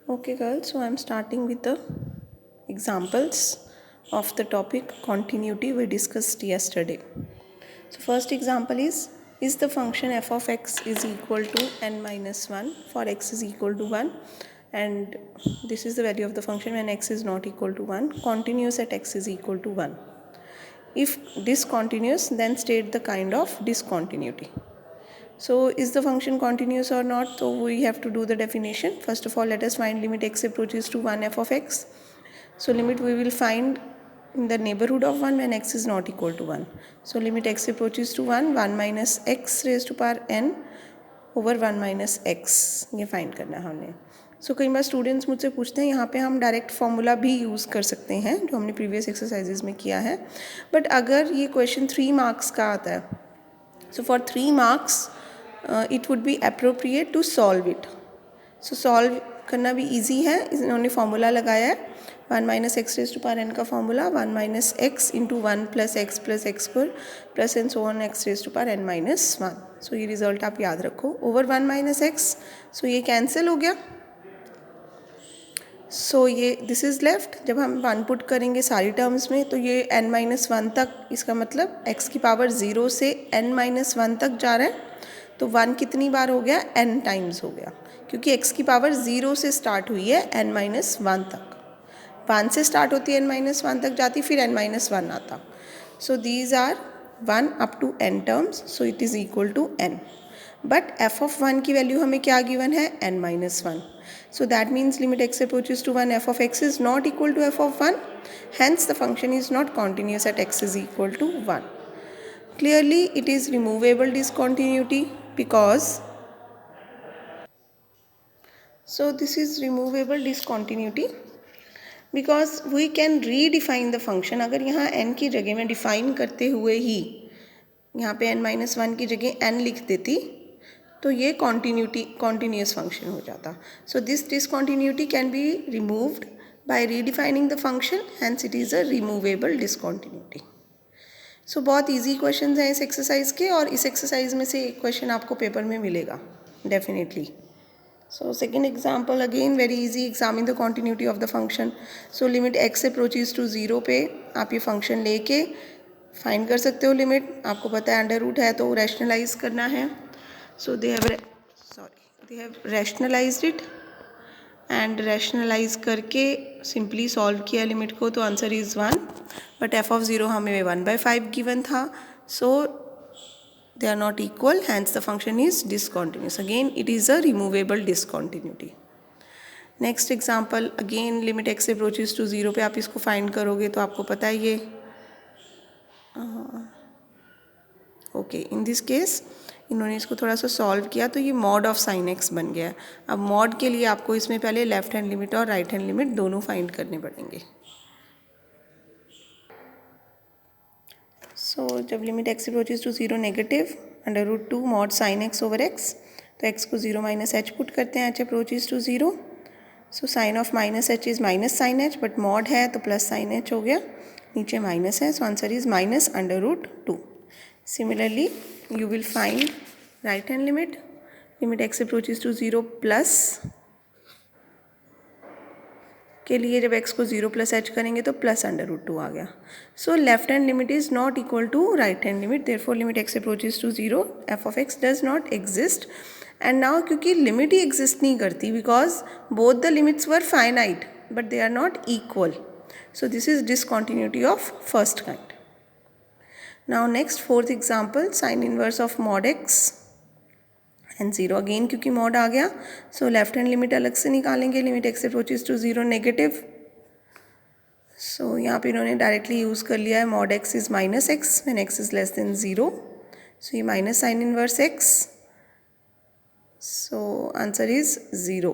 Okay girls, so I'm starting with the examples of the topic continuity we discussed yesterday. So first example is the function f of x is equal to n minus 1 for x is equal to 1, and this is the value of the function when x is not equal to 1, continuous at x is equal to 1. If discontinuous, then state the kind of discontinuity. So is the function continuous or not? So we have to do the definition. First of all, let us find limit x approaches to 1 f of x. So limit we will find in the neighborhood of 1 when x is not equal to 1. So limit x approaches to 1 minus x raised to power n over 1 minus x, ये find करना है हमने. सो कई बार students मुझसे पूछते हैं, यहाँ पे हम डायरेक्ट फॉर्मूला भी यूज़ कर सकते हैं जो हमने प्रीवियस एक्सरसाइजेज में किया है, बट अगर ये क्वेश्चन 3 मार्क्स का आता है, so for 3 marks it would be appropriate to solve it. So solve करना भी easy है. इन्होंने फॉर्मूला लगाया है 1 minus X raise to power n का formula 1 minus X into 1 plus X square plus N so on X raise to power n minus 1. So ये रिजल्ट आप याद रखो ओवर 1 माइनस एक्स. सो ये कैंसिल हो गया. सो ये दिस इज़ लेफ्ट. जब हम 1 पुट करेंगे सारी टर्म्स में तो ये n माइनस 1 तक, इसका मतलब x की पावर 0 से n माइनस 1 तक जा रहा है. तो 1 कितनी बार हो गया? n टाइम्स हो गया, क्योंकि x की पावर 0 से स्टार्ट हुई है n माइनस 1 तक. 1 से स्टार्ट होती है n माइनस 1 तक जाती, फिर n माइनस 1 आता. So these are 1 up to n terms, so it is equal to n. But f of 1 की वैल्यू हमें क्या गिवन है? n minus 1. So that means limit x approaches to 1 f of x is not equal to f of 1. Hence the function is not continuous at x is equal to 1. Clearly it is removable discontinuity because this is removable discontinuity because we can redefine the function. अगर यहाँ n की जगह में define करते हुए ही यहाँ पे n minus 1 की जगह n लिख देती तो ये कॉन्टीन्यूस फंक्शन हो जाता. So this discontinuity can be removed by redefining the function, hence it is a removable discontinuity. So बहुत इजी क्वेश्चन हैं इस एक्सरसाइज के, और इस एक्सरसाइज में से एक क्वेश्चन आपको पेपर में मिलेगा definitely. So second example again very easy. Examine the continuity of the function. So limit x approaches to 0 पे आप ये फंक्शन लेके फाइंड कर सकते हो लिमिट. आपको पता है अंडर रूट है तो रैशनलाइज करना है. So they have rationalized it and rationalize करके simply solve किया लिमिट को, तो answer is 1. But f of 0 हमें 1/5 गिवन था, so they are not equal, hence the function is discontinuous. Again it is a removable discontinuity. Next example again limit x approaches to 0 पे आप इसको find करोगे तो आपको पता है ये ओके. इन दिस केस इन्होंने इसको थोड़ा सा सॉल्व किया तो ये मॉड ऑफ साइन एक्स बन गया. अब मॉड के लिए आपको इसमें पहले लेफ्ट हैंड लिमिट और राइट हैंड लिमिट दोनों फाइंड करने पड़ेंगे. सो जब limit x approaches to 0 negative under root 2 mod sine x over x, तो एक्स को 0 माइनस एच पुट करते हैं, h approaches to 0. So sine of minus h is minus sine h, but mod है तो plus sine h हो गया, नीचे minus है, so answer is minus under root 2. Similarly, you will find right hand limit. Limit x approaches to 0 plus के लिए जब x को 0 प्लस एच करेंगे तो प्लस अंडर रूट 2 आ गया. So left hand limit is not equal to right hand limit, therefore limit x approaches to 0 f of x does not exist. And now क्योंकि limit ही exist नहीं करती because both the limits were finite but they are not equal, so this is discontinuity of first kind. Now next fourth example, sin inverse of mod x and 0. Again क्योंकि mod आ गया so left hand limit अलग से निकालेंगे. Limit x approaches to 0 negative, so यहाँ पे इन्होंने directly use कर लिया है mod x is minus x when x is less then 0. So ये minus sine inverse x, so answer is 0.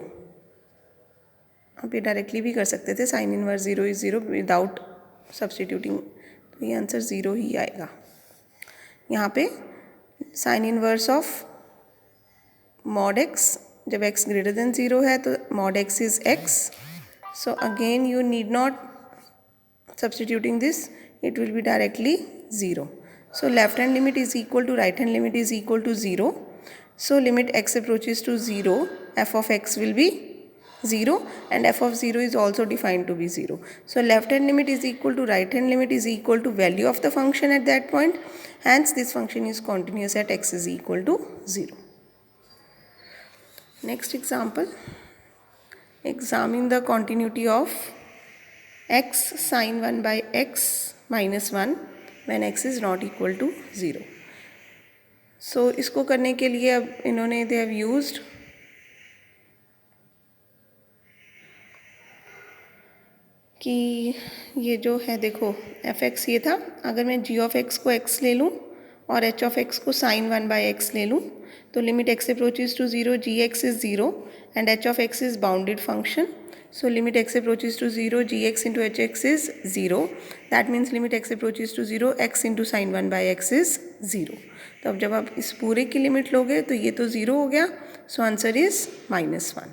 आप ये डायरेक्टली भी कर सकते थे, sine inverse 0 is 0 without substituting, तो ये आंसर 0 ही आएगा. यहाँ पे sine inverse of mod x, जब x ग्रेटर देन 0 है तो mod x is x. So again you need not substituting this, it will be directly 0. So left hand limit is equal to right hand limit is equal to 0. So limit x approaches to 0 f of x will be 0 and f of 0 is also defined to be 0. So left hand limit is equal to right hand limit is equal to value of the function at that point. Hence this function is continuous at x is equal to 0. Next example, examine the continuity of x sin 1 by x minus 1 when x is not equal to 0. So इसको करने के लिए अब इन्होंने they have used कि ये जो है देखो f(x) ये था, अगर मैं g of x को x ले लूँ और h of x को sin 1 by x ले लूँ तो limit x approaches to 0 gx is 0 and h of x is bounded function. So limit x approaches to 0 gx into hx is 0. That means limit x approaches to 0 x into sin 1 by x is 0. तो अब जब आप इस पूरे की limit लोगे तो ये तो 0 हो गया. So answer is -1.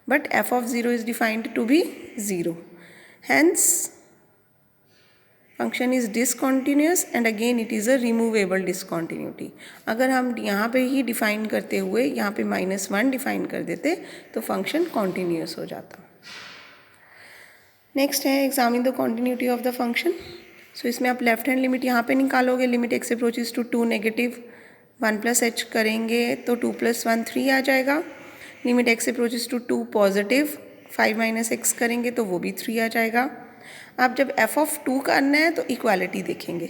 But f of 0 is defined to be 0. Hence function is discontinuous and again it is a removable discontinuity. अगर हम यहाँ पे ही डिफाइन करते हुए यहाँ पे -1 डिफाइन कर देते तो फंक्शन कॉन्टीन्यूस हो जाता. नेक्स्ट है examine the continuity of the function. So इसमें आप लेफ्ट हैंड लिमिट यहाँ पे निकालोगे. Limit x approaches to 2 negative 1 plus h करेंगे तो 2 + 1 3 आ जाएगा. Limit x approaches to 2 positive 5 - x करेंगे तो वो भी 3 आ जाएगा. अब जब f of 2 करना है तो इक्वालिटी देखेंगे.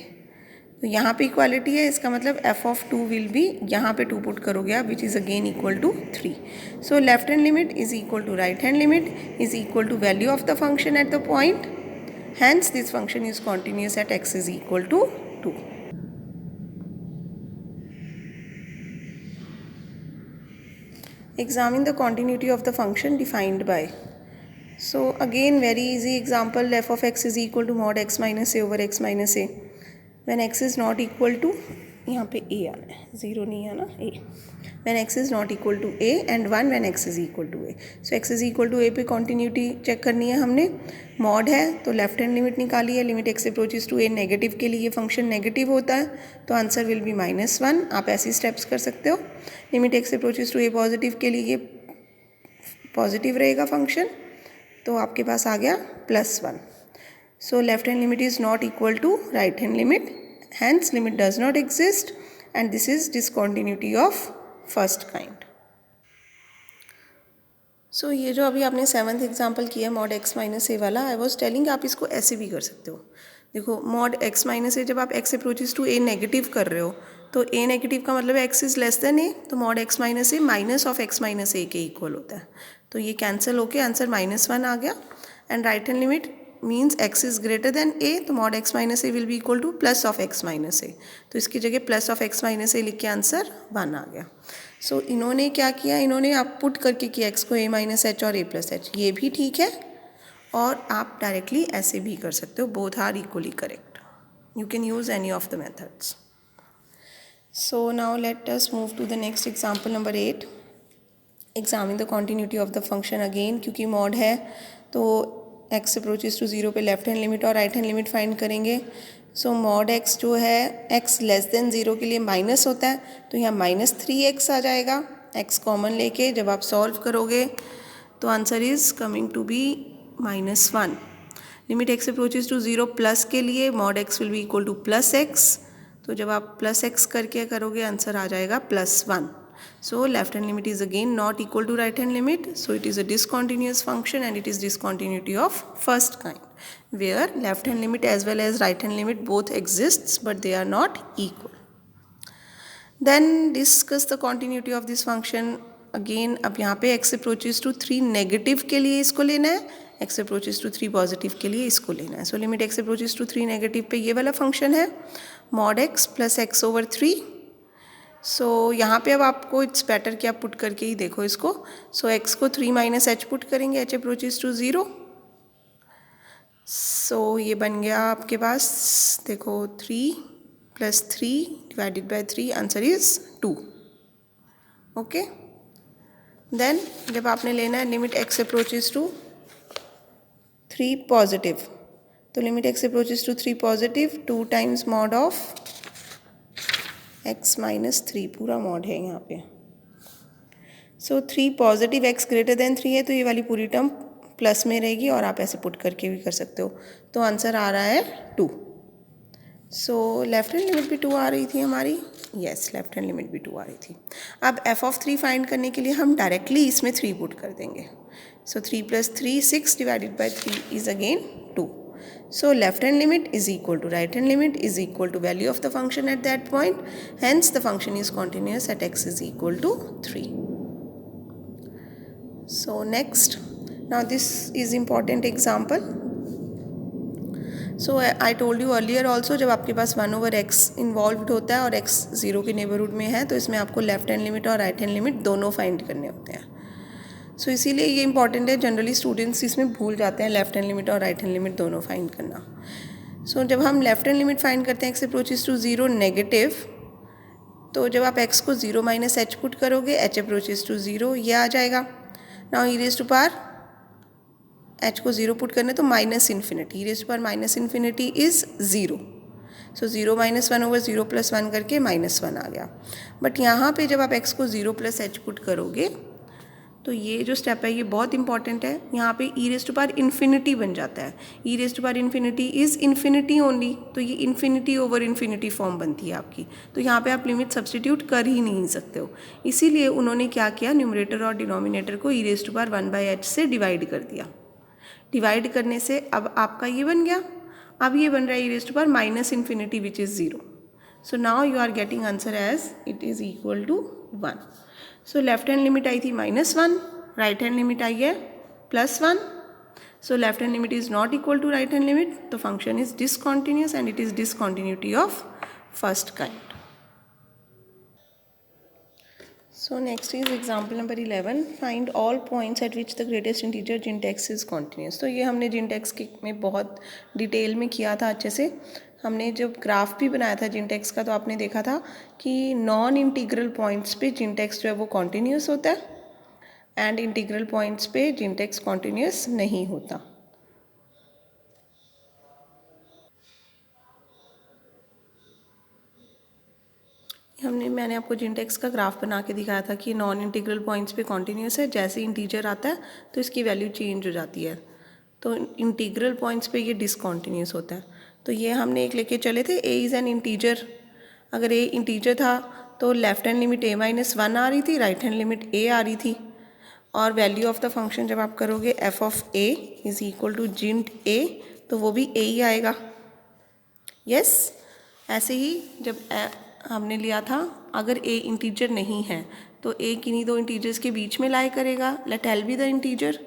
तो यहाँ पे इक्वालिटी है, इसका मतलब f of 2 विल बी यहाँ पे 2 पुट करोगे आप which is again equal to 3. So left hand limit is equal to right hand limit is equal to value of the function at the point. Hence this function is continuous at x is equal to 2. Examine the continuity of the function defined by. So again very easy example, f of x is equal to mod x minus a over x minus a when x is not equal to, यहाँ पे a आना है, 0 नहीं आना, a. when x is not equal to a and 1 when x is equal to a. So x is equal to a पे continuity check करनी है हमने. mod है तो लेफ्ट हैंड लिमिट निकाली है. Limit x approaches to a negative के लिए ये फंक्शन नेगेटिव होता है तो आंसर विल बी -1. आप ऐसी स्टेप्स कर सकते हो. Limit x approaches to a positive के लिए ये पॉजिटिव रहेगा फंक्शन तो आपके पास आ गया +1. So left hand limit is not equal to right hand limit. Hence limit does not exist and this is discontinuity of first kind. So ये जो अभी आपने 7th एग्जाम्पल किया मॉड x माइनस ए वाला, आई वॉज टेलिंग आप इसको ऐसे भी कर सकते हो. देखो मॉड x माइनस ए, जब आप x approaches to a negative कर रहे हो तो a नेगेटिव का मतलब x is less than a, तो mod x minus A minus of x minus A के इक्वल होता है. तो ये कैंसिल होके आंसर -1 आ गया. And right hand limit means x is greater than a, तो mod x minus A will be equal to plus of x minus A. तो इसकी जगह plus of x minus A लिख के आंसर 1 आ गया. सो इन्होंने क्या किया, इन्होंने आप पुट करके किया x को a माइनस एच और a प्लस एच. ये भी ठीक है और आप डायरेक्टली ऐसे भी कर सकते हो. Both are equally correct. You can use any of the methods. So now let us move to the next example number 8. Examine the continuity of the function. Again क्योंकि मॉड है तो x अप्रोचेस टू 0 पे left hand limit और right hand limit find करेंगे. So mod x जो है x less than 0 के लिए माइनस होता है तो यहाँ -3x आ जाएगा. x कॉमन लेके जब आप सॉल्व करोगे तो answer is coming to be -1. Limit x approaches to 0 plus के लिए mod x will be equal to +x. तो जब आप +x करके करोगे आंसर आ जाएगा +1. So left hand limit is again not equal to right hand limit. So it is a discontinuous function and it is discontinuity of first kind, where left hand limit as well as right hand limit both exists but they are not equal. Then discuss the continuity of this function. Again अब यहाँ पे x approaches to 3 negative के लिए इसको लेना है, x approaches to 3 positive के लिए इसको लेना है. सो limit x approaches to 3 negative पे ये वाला फंक्शन है mod x plus x over 3. सो यहाँ पे अब आपको इट्स बेटर कि आप पुट करके ही देखो इसको. सो x को 3 माइनस एच पुट करेंगे, h अप्रोचेस टू 0. सो ये बन गया आपके पास देखो 3 + 3 divided by 3, answer is 2. Okay. Then जब आपने लेना है limit x approaches to 3 positive, तो limit x approaches to 3 positive 2 times mod of x -3 पूरा मॉड है यहाँ पे. So 3 positive x greater than 3 है, तो ये वाली पूरी टर्म प्लस में रहेगी और आप ऐसे पुट करके भी कर सकते हो। तो आंसर आ रहा है 2। सो लेफ्ट हैंड लिमिट भी 2 आ रही थी हमारी। येस, लेफ्ट हैंड लिमिट भी 2 आ रही थी। अब f ऑफ 3 फाइंड करने के लिए हम डायरेक्टली इसमें 3 पुट कर देंगे। सो 3 + 3 6 divided by 3 is again 2. So left hand limit is equal to right hand limit is equal to value of the function at that point. Hence the function is continuous at x is equal to 3. So next, now this is important example. So I told you earlier also, जब आपके पास 1/x involve होता है और x 0 के neighbourhood में है, तो इसमें आपको लेफ्ट हैंड लिमिट और राइट हैंड लिमिट दोनों फाइंड करने होते हैं। सो इसीलिए ये इंपॉर्टेंट है, जनरली स्टूडेंट्स इसमें भूल जाते हैं लेफ्ट हैंड लिमिट और राइट हैंड लिमिट दोनों फाइंड करना। सो जब हम लेफ्ट हैंड लिमिट फाइंड करते हैं x अप्रोचेस टू 0 नेगेटिव, तो जब आप x को 0 - h पुट करोगे, h अप्रोचेस टू 0 ये आ जाएगा। Now e raise to power h को 0 पुट करने तो -∞, e raise to power -∞ is 0। So 0 - 1/0 + 1 करके -1 आ गया। बट यहाँ पे जब आप x को 0 + h पुट करोगे, तो ये जो स्टेप है ये बहुत इंपॉर्टेंट है। यहाँ पे e raise to power infinity बन जाता है। e raise to power infinity is infinity only, तो ये इन्फिनिटी ओवर इन्फिनिटी फॉर्म बनती है आपकी। तो यहाँ पे आप लिमिट सब्सटीट्यूट कर ही नहीं सकते हो। इसीलिए उन्होंने क्या किया, न्यूमरेटर और डिनोमिनेटर को e raise to power 1/h से डिवाइड कर दिया। डिवाइड करने से अब आपका ये बन गया। अब ये बन रहा है e raise to power -∞ which is 0। So now you are getting answer as it is equal to 1। So left hand limit आई थी -1, राइट हैंड लिमिट आई है +1। So left hand limit is not equal to right hand limit, तो function is discontinuous and it is discontinuity of first kind. So next is example number 11. Find all points at which the greatest integer Gintex is continuous. तो ये हमने Gintex में बहुत detail में किया था अच्छे से। हमने जब ग्राफ भी बनाया था Gintex का, तो आपने देखा था कि नॉन इंटीग्रल पॉइंट्स पे Gintex जो है वो कॉन्टीन्यूस होता है एंड इंटीग्रल पॉइंट्स पे Gintex कॉन्टीन्यूस नहीं होता। मैंने आपको Gintex का ग्राफ बना के दिखाया था कि नॉन इंटीग्रल पॉइंट्स पे कॉन्टीन्यूस है, जैसे इंटीजर आता है तो इसकी वैल्यू चेंज हो जाती है, तो इंटीग्रल पॉइंट्स पे ये डिसकॉन्टीन्यूस होता है। तो ये हमने एक लेके चले थे, a इज़ एन इंटीजर। अगर a इंटीजर था तो लेफ्ट हैंड लिमिट a - 1 आ रही थी, राइट हैंड लिमिट a आ रही थी, और वैल्यू ऑफ द फंक्शन जब आप करोगे f of a is equal to जिंट a, तो वो भी a ही आएगा। यस, ऐसे ही जब हमने लिया था, अगर a इंटीजर नहीं है तो a किन्हीं दो इंटीजर्स के बीच में लाई करेगा, let l be the integer,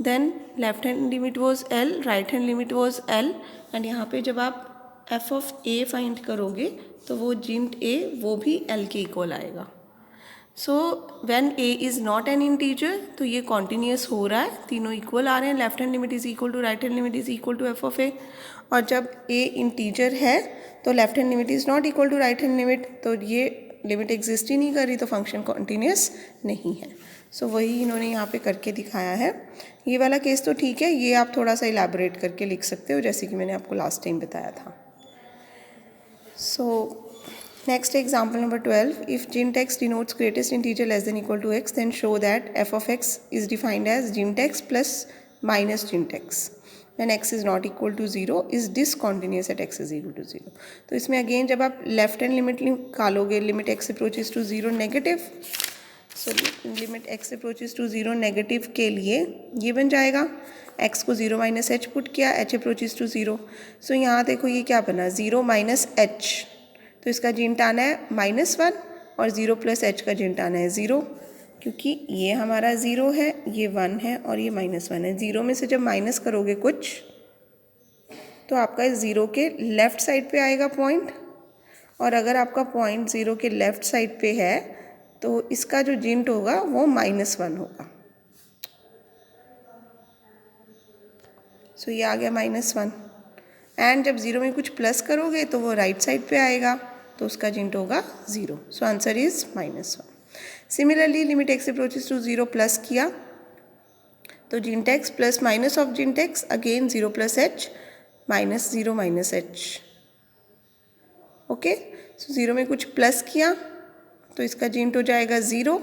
then left hand limit was l, right hand limit was l, and यहाँ पे जब आप f ऑफ a फाइंड करोगे तो वो जिंट a वो भी l के इक्वल आएगा। So when a is not an integer, तो ये कॉन्टीन्यूस हो रहा है, तीनों इक्वल आ रहे हैं, left hand limit is equal to right hand limit is equal to f of a। और जब a इंटीजर है तो left hand limit is not equal to right hand limit, तो ये लिमिट एग्जिस्ट ही नहीं कर रही, तो फंक्शन कॉन्टीन्यूस नहीं है। सो वही इन्होंने यहाँ पे करके दिखाया है। ये वाला केस तो ठीक है, ये आप थोड़ा सा इलैबोरेट करके लिख सकते हो, जैसे कि मैंने आपको लास्ट टाइम बताया था। सो next example number 12. If Gintex denotes greatest integer less than equal to x, then show that f of x is defined as Gintex plus minus Gintex when x is not equal to 0 is discontinuous at x is equal to 0. तो इसमें again जब आप left hand limit निकालोगे, limit x approaches to 0 negative, so limit x approaches to 0 negative के लिए ये बन जाएगा, x को 0 - h पुट किया, h अप्रोचेस टू 0। सो यहाँ देखो ये क्या बना, 0 - h, तो इसका जिंट आना है -1 और 0 + h का जिंट आना है 0, क्योंकि ये हमारा 0 है, ये 1 है और ये -1 है। 0 में से जब माइनस करोगे कुछ तो आपका 0 के लेफ़्ट साइड पे आएगा पॉइंट, और अगर आपका पॉइंट 0 के लेफ़्ट साइड पे है तो इसका जो जिंट होगा वो -1 होगा। सो ये आ गया -1, एंड जब 0 में कुछ प्लस करोगे तो वो राइट साइड पे आएगा, तो उसका जिंट होगा 0। So answer is -1। Similarly limit x approaches to 0 plus किया तो जिंटेक्स प्लस माइनस ऑफ जिंटेक्स again 0 + h -0 - h। Okay, so 0 में कुछ प्लस किया तो इसका जिंट हो जाएगा 0,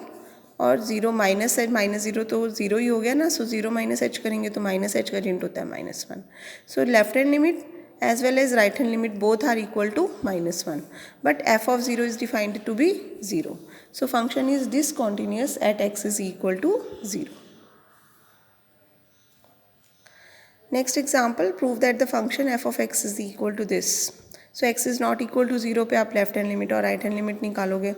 और zero minus H minus zero तो ज़ीरो ही हो गया ना, सो ज़ीरो माइनस एच करेंगे तो माइनस एच का रेंट होता है -1. So left hand limit as well as right hand limit both are equal to -1, but f of 0 is defined to be 0. So function is discontinuous at x is equal to 0. Next example, prove that the function f of x is equal to this. So x is not equal to 0 पे आप left hand limit और right hand limit निकालोगे.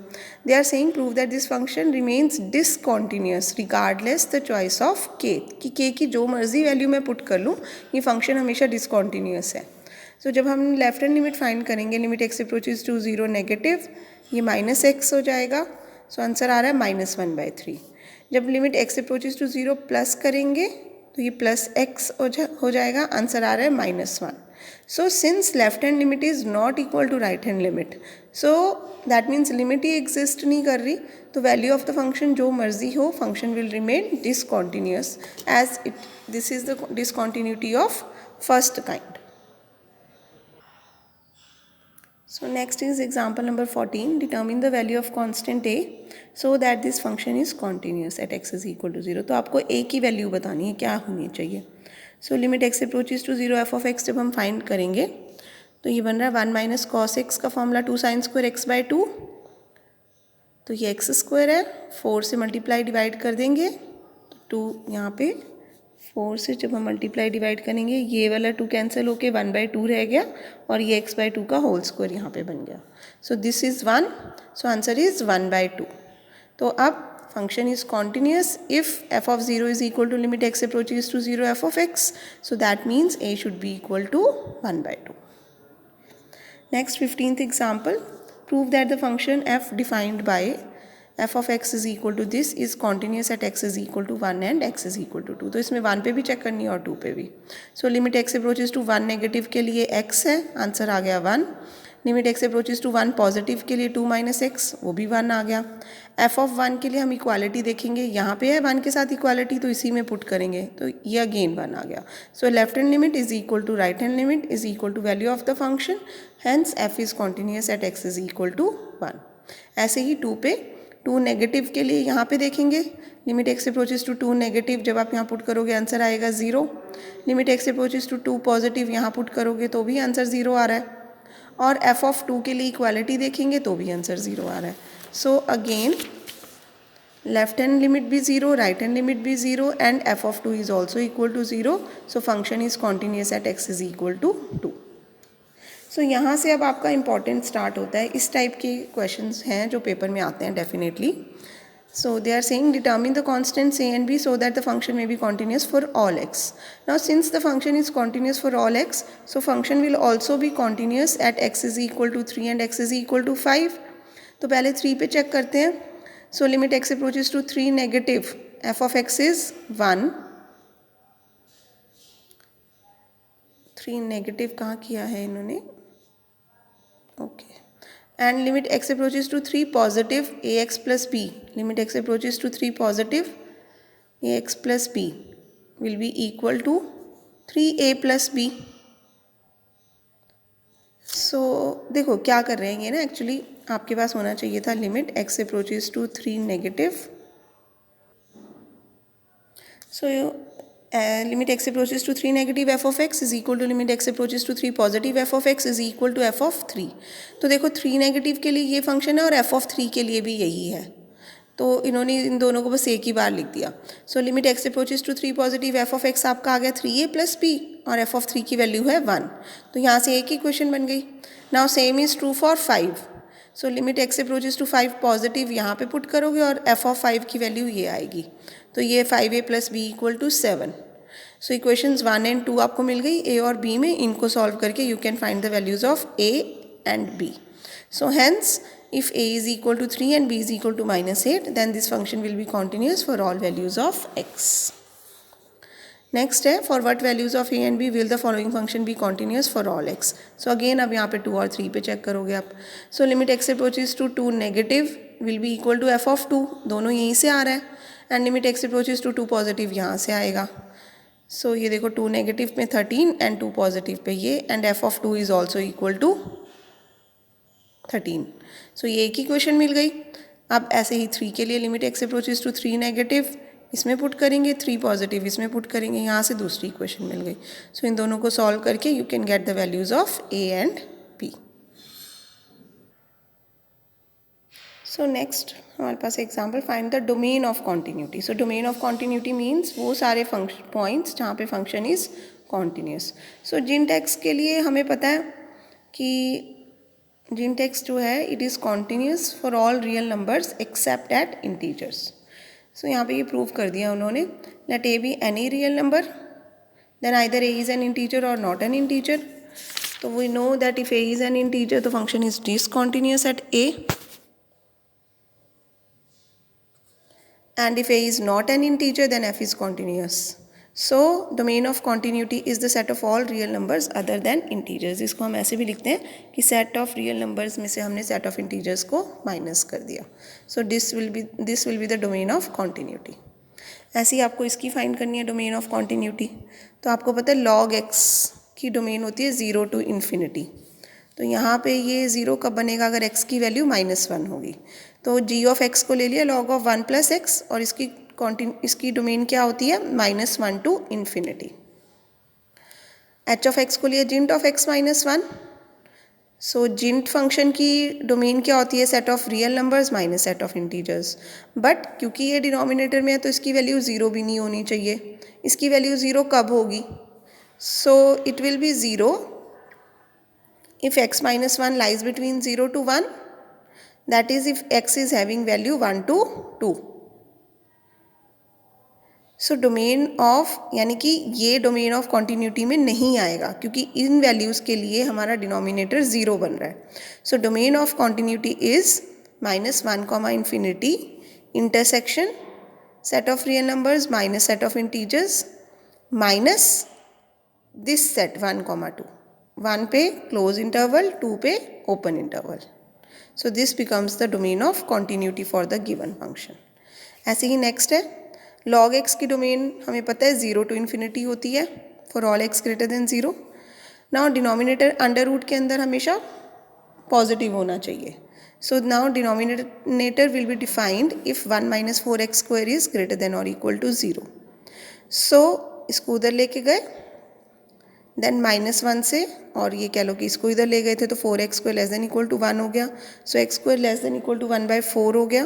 They are saying prove that this function remains discontinuous regardless the choice of k, कि k की जो मर्जी value मैं put कर लूँ ये फंक्शन हमेशा डिसकॉन्टीन्यूस है. सो जब हम लेफ्ट हैंड लिमिट फाइंड करेंगे, limit x approaches to 0 negative, ये -x हो जाएगा. सो आंसर आ रहा है -1/3. जब limit x approaches to 0 plus करेंगे तो ये +x हो जाएगा. आंसर आ रहा है -1. So since left hand limit is not equal to right hand limit, so that means limit ही एग्जिस्ट नहीं कर रही, तो वैल्यू ऑफ द फंक्शन जो मर्जी हो, function will remain discontinuous as it this is the discontinuity of first kind. So next is example number 14. Determine the value of constant a so that this function is continuous at x is equal to 0. तो आपको a की value बतानी है, क्या होनी चाहिए. So limit x approaches to 0 f of x जब हम फाइंड करेंगे तो ये बन रहा है 1 माइनस कॉस एक्स का फॉर्मूला 2 साइन स्क्वायर x/2. तो ये एक्स स्क्वायर है, 4 से मल्टीप्लाई डिवाइड कर देंगे तो 2 यहाँ पे 4 से जब हम मल्टीप्लाई डिवाइड करेंगे ये वाला 2 कैंसिल होके 1/2 रह गया और ये x/2 का होल स्क्वायर यहाँ पे बन गया. So this is 1. So answer is 1/2. तो अब function is continuous if f of 0 is equal to limit x approaches to 0 f of x. So that means a should be equal to 1/2. Next 15th example, prove that the function f defined by f of x is equal to this is continuous at x is equal to 1 and x is equal to 2. तो इसमें 1 पे भी check करनी है और 2 पे भी. So limit x approaches to 1 negative के लिए x है, आंसर आ गया 1. Limit x approaches to 1 positive के लिए 2 माइनस x, वो भी 1 आ गया. f of 1 के लिए हम इक्वालिटी देखेंगे, यहाँ पे है 1 के साथ इक्वालिटी तो इसी में पुट करेंगे तो ये अगेन 1 आ गया. So left hand limit is equal to right hand limit is equal to value of the function, hence f is continuous at x is equal to 1. ऐसे ही 2 पे 2 नेगेटिव के लिए यहाँ पे देखेंगे, limit x approaches to 2 negative जब आप यहाँ पुट करोगे आंसर आएगा 0. Limit x approaches to 2 positive यहाँ पुट करोगे तो भी आंसर 0 आ रहा है. और f ऑफ 2 के लिए इक्वालिटी देखेंगे तो भी आंसर 0 आ रहा है. So again left hand limit भी 0, राइट हैंड लिमिट भी 0 and f of 2 is also equal to 0. So function is continuous at x is equal to 2. So यहाँ से अब आपका इंपॉर्टेंट स्टार्ट होता है. इस टाइप के क्वेश्चंस हैं जो पेपर में आते हैं definitely. So they are saying determine the constants a and b so that the function may be continuous for all x. Now since the function is continuous for all x, so function will also be continuous at x is equal to 3 and x is equal to 5. तो पहले 3 पे check करते हैं. So limit x approaches to 3 negative, f of x is 1. 3 negative कहाँ किया है इन्होंने, okay. And limit x approaches to 3 positive ax plus b. Limit x approaches to 3 positive ax plus b will be equal to 3a plus b. So देखो क्या कर रहे हैं ये ना, एक्चुअली आपके पास होना चाहिए था limit x approaches to 3 negative. So limit x approaches to 3 negative f of x is equal to limit x approaches to 3 positive f of x is equal to f of 3. तो देखो 3 negative के लिए ये function है और f of 3 के लिए भी यही है, तो इन्होंने इन दोनों को बस एक ही बार लिख दिया. सो limit x approaches to 3 positive f of x आपका आ गया 3a plus b और f of 3 की वैल्यू है 1. तो यहाँ से एक ही क्वेश्चन बन गई. Now same is true for 5. So limit x approaches to 5 positive यहाँ पे पुट करोगे और f of 5 की वैल्यू ये आएगी, तो ये 5a plus b equal to 7. So equations 1 and 2 आपको मिल गई a और b में. इनको सॉल्व करके you can find the values of a and b. So hence if a is equal to 3 and b is equal to -8, then this function will be continuous for all values of x. Next है for what values of a and b will the following function be continuous for all x. so again अब यहाँ पे 2 और 3 पे check करोगे आप. so limit x approaches to 2 negative will be equal to f of 2, दोनों यहीं से आ रहा है, and limit x approaches to 2 positive यहाँ से आएगा. so ये देखो 2 नेगेटिव में 13 एंड 2 पॉजिटिव पे ये, and f of 2 is also equal to 13. So ये एक ही क्वेश्चन मिल गई. अब ऐसे ही 3 के लिए limit x approaches to 3 negative इसमें पुट करेंगे, 3 पॉजिटिव इसमें पुट करेंगे, यहाँ से दूसरी इक्वेशन मिल गई. सो इन दोनों को सॉल्व करके you can get the values of a and p. So next हमारे पास example, find the domain of continuity. So domain of continuity means वो सारे पॉइंट्स जहाँ पे फंक्शन इज कॉन्टीन्यूस. सो जिंट एक्स के लिए हमें पता है कि जिंट एक्स जो है it is continuous for all real numbers except at integers. So यहाँ पे ये प्रूव कर दिया उन्होंने. Let a be any real number, then either a is an integer और नॉट एन इंटीजर. तो we know that if a is an integer the function is discontinuous at a, and if a is not an integer then f is continuous. So domain of continuity is the set of all real numbers other than integers. इसको हम ऐसे भी लिखते हैं कि set of real numbers में से हमने set of integers को minus कर दिया. So this will be the domain of continuity. ऐसे ही आपको इसकी फाइंड करनी है domain of continuity. तो आपको पता है log x की डोमेन होती है 0 to infinity. तो यहाँ पे ये 0 कब बनेगा, अगर x की वैल्यू -1 होगी. तो g ऑफ x को ले लिया log ऑफ 1 + x और इसकी डोमेन क्या होती है -1 to infinity. h of x को लिया जिंट ऑफ x -1. सो जिंट फंक्शन की डोमेन क्या होती है, set of real numbers minus set of integers. But क्योंकि ये डिनोमिनेटर में है तो इसकी वैल्यू 0 भी नहीं होनी चाहिए. इसकी वैल्यू 0 कब होगी, so it will be 0 if x minus 1 lies between 0 to 1, that is if x is having value 1 to 2. So domain of यानी कि ये डोमेन ऑफ कॉन्टीन्यूटी में नहीं आएगा क्योंकि इन वैल्यूज़ के लिए हमारा डिनोमिनेटर 0 बन रहा है. So domain of continuity is -1, infinity intersection set of real numbers minus set of integers minus this set 1, 2. 1 पे क्लोज इंटरवल, 2 पे open interval. So this becomes the domain of continuity for the given function. ऐसे ही next है log x की domain हमें पता है 0 to infinity होती है for all x greater than 0. Now denominator under root के अंदर हमेशा पॉजिटिव होना चाहिए. So now denominator will be defined if 1 - 4x² is greater than और इक्वल टू 0. सो इसको उधर लेके गए, देन -1 से और ये कह लो कि इसको इधर ले गए थे तो 4x² less than equal to 1 हो गया. So x² less than equal to 1/4 हो गया.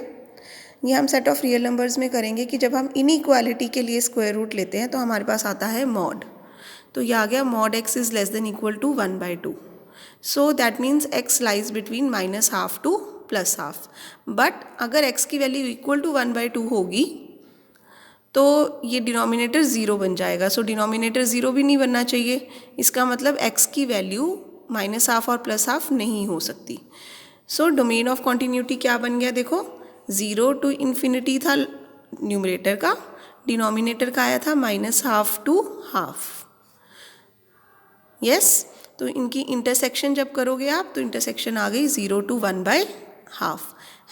ये हम सेट ऑफ रियल नंबर्स में करेंगे कि जब हम इनइक्वालिटी के लिए स्क्वायर रूट लेते हैं तो हमारे पास आता है मॉड. तो ये आ गया mod x is less than equal to 1/2. So that means x lies between -½ to +½ but अगर x की वैल्यू इक्वल टू 1/2 होगी तो ये डिनोमिनेटर 0 बन जाएगा. सो डिनोमिनेटर 0 भी नहीं बनना चाहिए. इसका मतलब x की वैल्यू -½ और +½ नहीं हो सकती. सो डोमेन ऑफ कॉन्टीन्यूटी क्या बन गया, देखो 0 to infinity था न्यूमरेटर का, डिनोमिनेटर का आया था -½ to ½ यस. तो इनकी इंटरसेक्शन जब करोगे आप तो इंटरसेक्शन आ गई 0 to 1/2.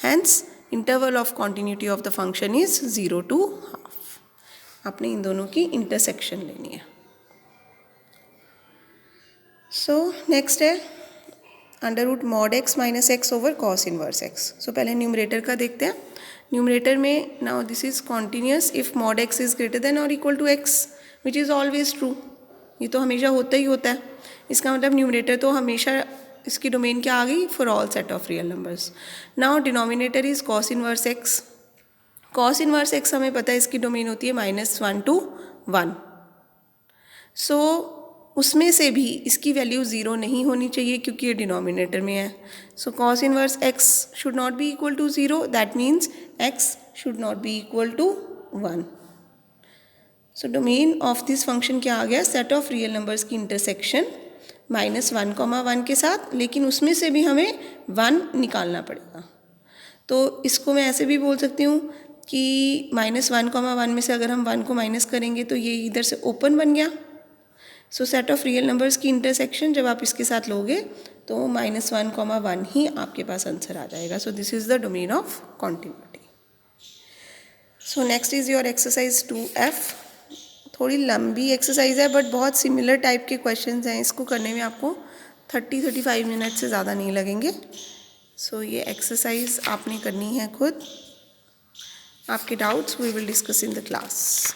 Hence interval of continuity of the function is 0 to ½ आपने इन दोनों की इंटरसेक्शन लेनी है. सो नेक्स्ट है √ mod x - x over cos inverse x. So पहले न्यूमरेटर का देखते हैं. न्यूमरेटर में now this is continuous if mod x is greater than और equal to x which is always true. ये तो हमेशा होता ही होता है. इसका मतलब न्यूमरेटर तो हमेशा इसकी डोमेन क्या आ गई for all set of real numbers. Now denominator is cos inverse x. cos inverse x हमें पता है इसकी डोमेन होती है -1 to 1. सो उसमें से भी इसकी वैल्यू 0 नहीं होनी चाहिए क्योंकि ये डिनोमिनेटर में है. So cos inverse x should not be equal to 0. That means x should not be equal to 1. So domain of this function क्या आ गया, सेट ऑफ रियल नंबर्स की इंटरसेक्शन -1, 1 के साथ, लेकिन उसमें से भी हमें 1 निकालना पड़ेगा. तो इसको मैं ऐसे भी बोल सकती हूँ कि -1, 1 में से अगर हम 1 को माइनस करेंगे तो ये इधर से ओपन बन गया. सो सेट ऑफ रियल नंबर्स की इंटरसेक्शन जब आप इसके साथ लोगे तो -1, 1 ही आपके पास आंसर आ जाएगा. सो this is the domain of continuity. So next is your exercise 2F. थोड़ी लंबी एक्सरसाइज है बट बहुत सिमिलर टाइप के क्वेश्चंस हैं. इसको करने में आपको 30-35 मिनट से ज़्यादा नहीं लगेंगे. सो ये एक्सरसाइज आपने करनी है खुद. आपके doubts we will discuss in the class.